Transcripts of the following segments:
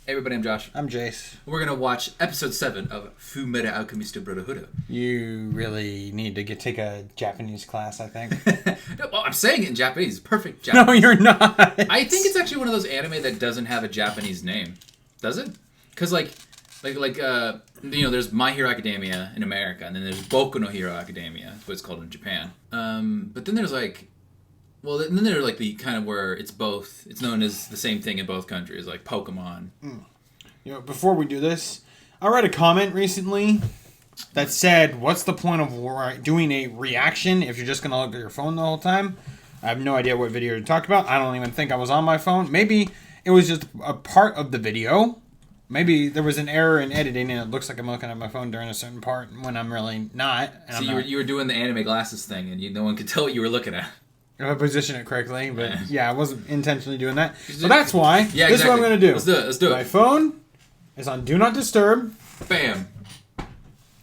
Hey everybody, I'm Josh. I'm Jace. We're going to watch episode 7 of Fullmetal Alchemist Brotherhood. You really need to take a Japanese class, I think. No, well, I'm saying it in Japanese. Perfect Japanese. No, you're not. I think it's actually one of those anime that doesn't have a Japanese name. Does it? Because there's My Hero Academia in America, and then there's Boku no Hero Academia, that's what it's called in Japan. But then there's then they're like the kind of where it's both. It's known as the same thing in both countries, like Pokemon. Before we do this, I read a comment recently that said, "What's the point of doing a reaction if you're just gonna look at your phone the whole time?" I have no idea what video you talked about. I don't even think I was on my phone. Maybe it was just a part of the video. Maybe there was an error in editing and it looks like I'm looking at my phone during a certain part when I'm really not. So you were doing the anime glasses thing, and no one could tell what you were looking at. If I position it correctly, but yeah, I wasn't intentionally doing that. So that's why. Yeah, this is what I'm going to do. Let's do it. My phone is on Do Not Disturb. Bam.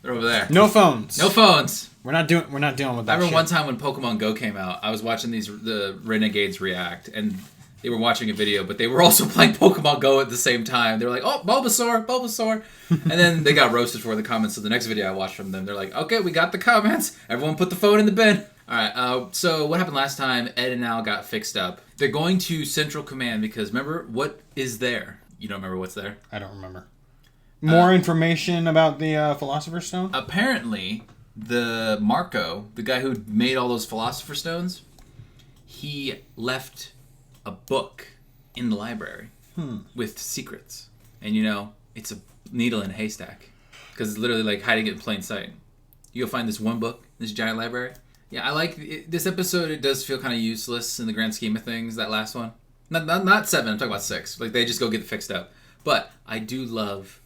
They're over there. No phones. No phones. We're not dealing with that. I remember one time when Pokemon Go came out, I was watching the Renegades react, and they were watching a video, but they were also playing Pokemon Go at the same time. They were like, "Oh, Bulbasaur," and then they got roasted for the comments. So the next video I watched from them, they're like, "Okay, we got the comments. Everyone put the phone in the bin." All right. So what happened last time? Ed and Al got fixed up. They're going to Central Command because remember what is there? You don't remember what's there? I don't remember. More information about the Philosopher's Stone? Apparently, the Marco, the guy who made all those Philosopher's Stones, he left a book in the library with secrets. And it's a needle in a haystack. Because it's literally like hiding it in plain sight. You'll find this one book, this giant library. Yeah, I like this episode. It does feel kind of useless in the grand scheme of things, that last one. Not 7, I'm talking about 6. Like, they just go get it fixed up. But I do love...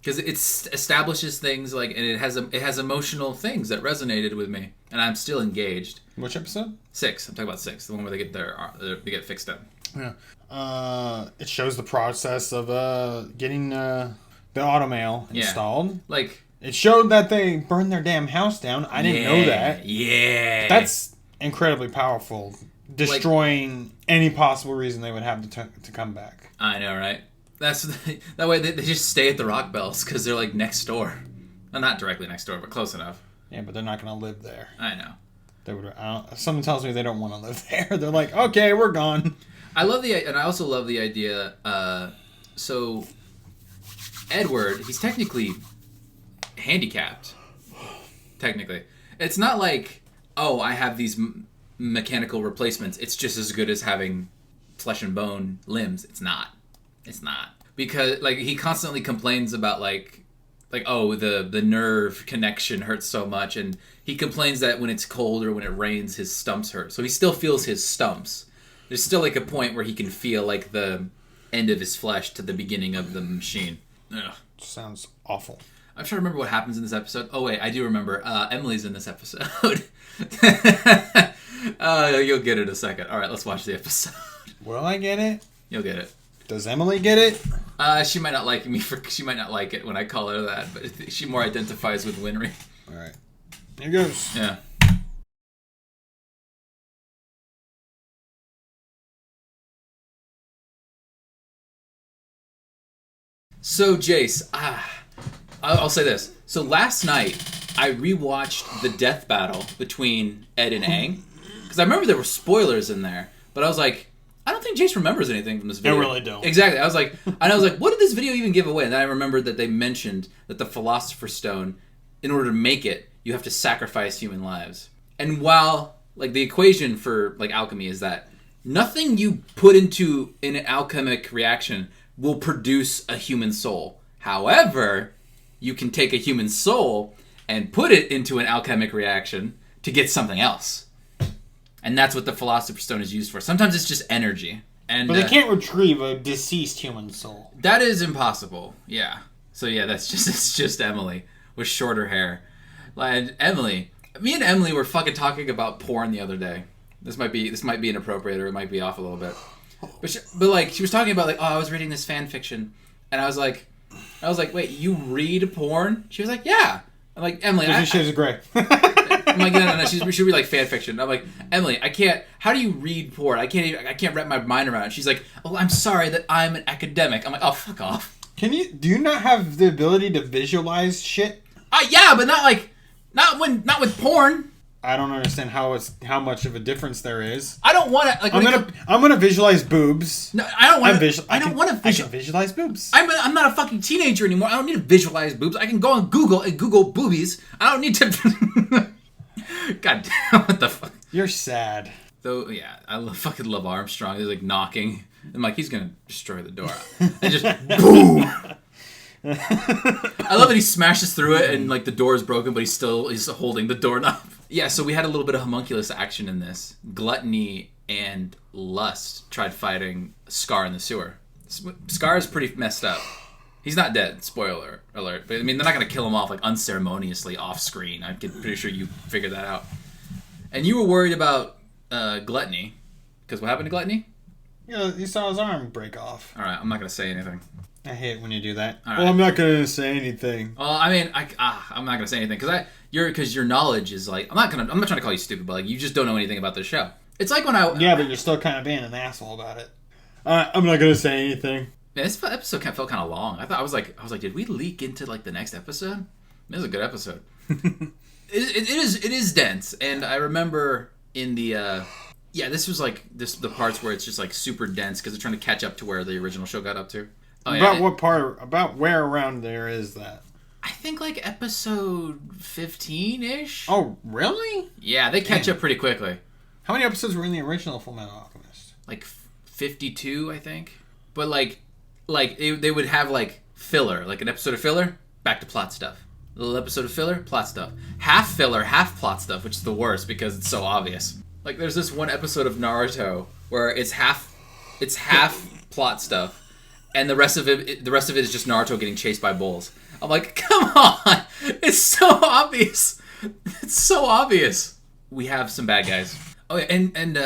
Because it establishes things, and it has emotional things that resonated with me. And I'm still engaged. Which episode? 6. I'm talking about 6. The one where they get fixed up. Yeah. It shows the process of getting the automail installed. Yeah. It showed that they burned their damn house down. I didn't know that. Yeah. That's incredibly powerful. Destroying any possible reason they would have to come back. I know, right? That way they just stay at the Rock Bells because they're like next door. Well, not directly next door, but close enough. Yeah, but they're not going to live there. I know. They would. Someone tells me they don't want to live there. They're like, okay, we're gone. I also love the idea. So Edward, he's technically handicapped. Technically, it's not like, oh, I have these mechanical replacements. It's just as good as having flesh and bone limbs. It's not. Because he constantly complains about the nerve connection hurts so much, and he complains that when it's cold or when it rains his stumps hurt. So he still feels his stumps. There's still a point where he can feel the end of his flesh to the beginning of the machine. Ugh. Sounds awful. I'm trying to remember what happens in this episode. Oh wait, I do remember. Emily's in this episode. You'll get it in a second. All right, let's watch the episode. Will I get it? You'll get it. Does Emily get it? She might not like she might not like it when I call her that, but she more identifies with Winry. All right. Here goes. Yeah. So, Jace, I'll say this. So last night, I rewatched the death battle between Ed and Aang. Because I remember there were spoilers in there, but I was like, I don't think Jace remembers anything from this video. I really don't. Exactly. I was like, what did this video even give away? And then I remembered that they mentioned that the Philosopher's Stone, in order to make it, you have to sacrifice human lives. And while, the equation for, alchemy is that nothing you put into an alchemic reaction will produce a human soul. However, you can take a human soul and put it into an alchemic reaction to get something else. And that's what the Philosopher's Stone is used for. Sometimes it's just energy. But they can't retrieve a deceased human soul. That is impossible. Yeah. So yeah, it's just Emily with shorter hair. Me and Emily were fucking talking about porn the other day. This might be inappropriate, or it might be off a little bit. But she was talking about I was reading this fan fiction, and I was like, wait, you read porn? She was like, yeah. I'm like, Emily, Shades of Grey. I'm like, no. She should read fan fiction. I'm like, Emily, I can't. How do you read porn? I can't wrap my mind around it. She's like, oh, I'm sorry that I'm an academic. I'm like, oh, fuck off. Do you not have the ability to visualize shit? Yeah, but not with porn. I don't understand how much of a difference there is. I don't want to like. I'm gonna visualize boobs. No, I don't want to. I don't want to I can visualize boobs. I'm not a fucking teenager anymore. I don't need to visualize boobs. I can go on Google and Google boobies. I don't need to. God damn! What the fuck? You're sad. Though, yeah, fucking love Armstrong. He's like knocking. I'm like, he's gonna destroy the door, and just boom. I love that he smashes through it and like the door is broken, but he's holding the doorknob. Yeah, so we had a little bit of homunculus action in this. Gluttony and Lust tried fighting Scar in the sewer. Scar is pretty messed up. He's not dead, spoiler alert. But I mean, they're not gonna kill him off like unceremoniously off screen. I'm pretty sure you figured that out. And you were worried about Gluttony, because what happened to Gluttony? Yeah, you saw his arm break off. All right, I'm not gonna say anything. I hate when you do that. Right. Well, I'm not gonna say anything. Well, I mean, I'm not gonna say anything because your knowledge is like I'm not trying to call you stupid, but like you just don't know anything about this show. It's like when but you're still kind of being an asshole about it. I'm not gonna say anything. Man, this episode felt kind of long. I was like, did we leak into like the next episode? This is a good episode. It is dense, and I remember in the this was like the parts where it's just like super dense because they're trying to catch up to where the original show got up to. About where around there is that? I think like episode 15-ish. Oh, really? Yeah, they catch up pretty quickly. How many episodes were in the original Fullmetal Alchemist? Like 52, I think. But like they would have like filler, like an episode of filler, back to plot stuff. A little episode of filler, plot stuff. Half filler, half plot stuff, which is the worst because it's so obvious. Like there's this one episode of Naruto where it's half plot stuff. And the rest of it is just Naruto getting chased by bulls. I'm like, come on! It's so obvious. It's so obvious. We have some bad guys. Oh yeah, and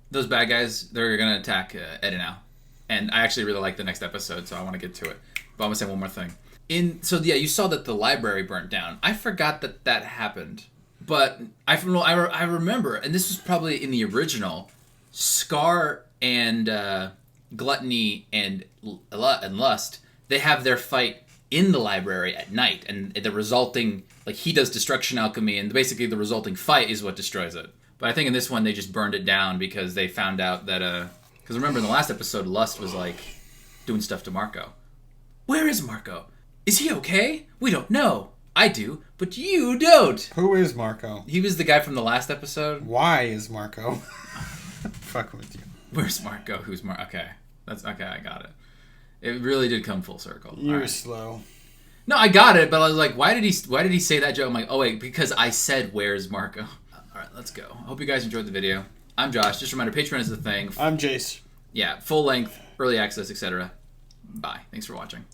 those bad guys, they're gonna attack Ed now. And I actually really like the next episode, so I want to get to it. But I'm gonna say one more thing. You saw that the library burnt down. I forgot that happened, but I remember, and this was probably in the original. Scar and Gluttony and Lust, they have their fight in the library at night, and the resulting, like, he does destruction alchemy, and basically the resulting fight is what destroys it. But I think in this one they just burned it down because they found out that because remember in the last episode Lust was like doing stuff to Marco. Where is Marco? Is he okay? We don't know. I do, but you don't. Who is Marco? He was the guy from the last episode. Why is Marco? Fuck with you. Where's Marco? Who's Marco? Okay. Okay, I got it. It really did come full circle. You're slow. No, I got it, but I was like, why did he say that joke? I'm like, oh wait, because I said where's Marco? All right, let's go. I hope you guys enjoyed the video. I'm Josh. Just a reminder, Patreon is the thing. I'm Jace. Yeah, full length, early access, etc. Bye. Thanks for watching.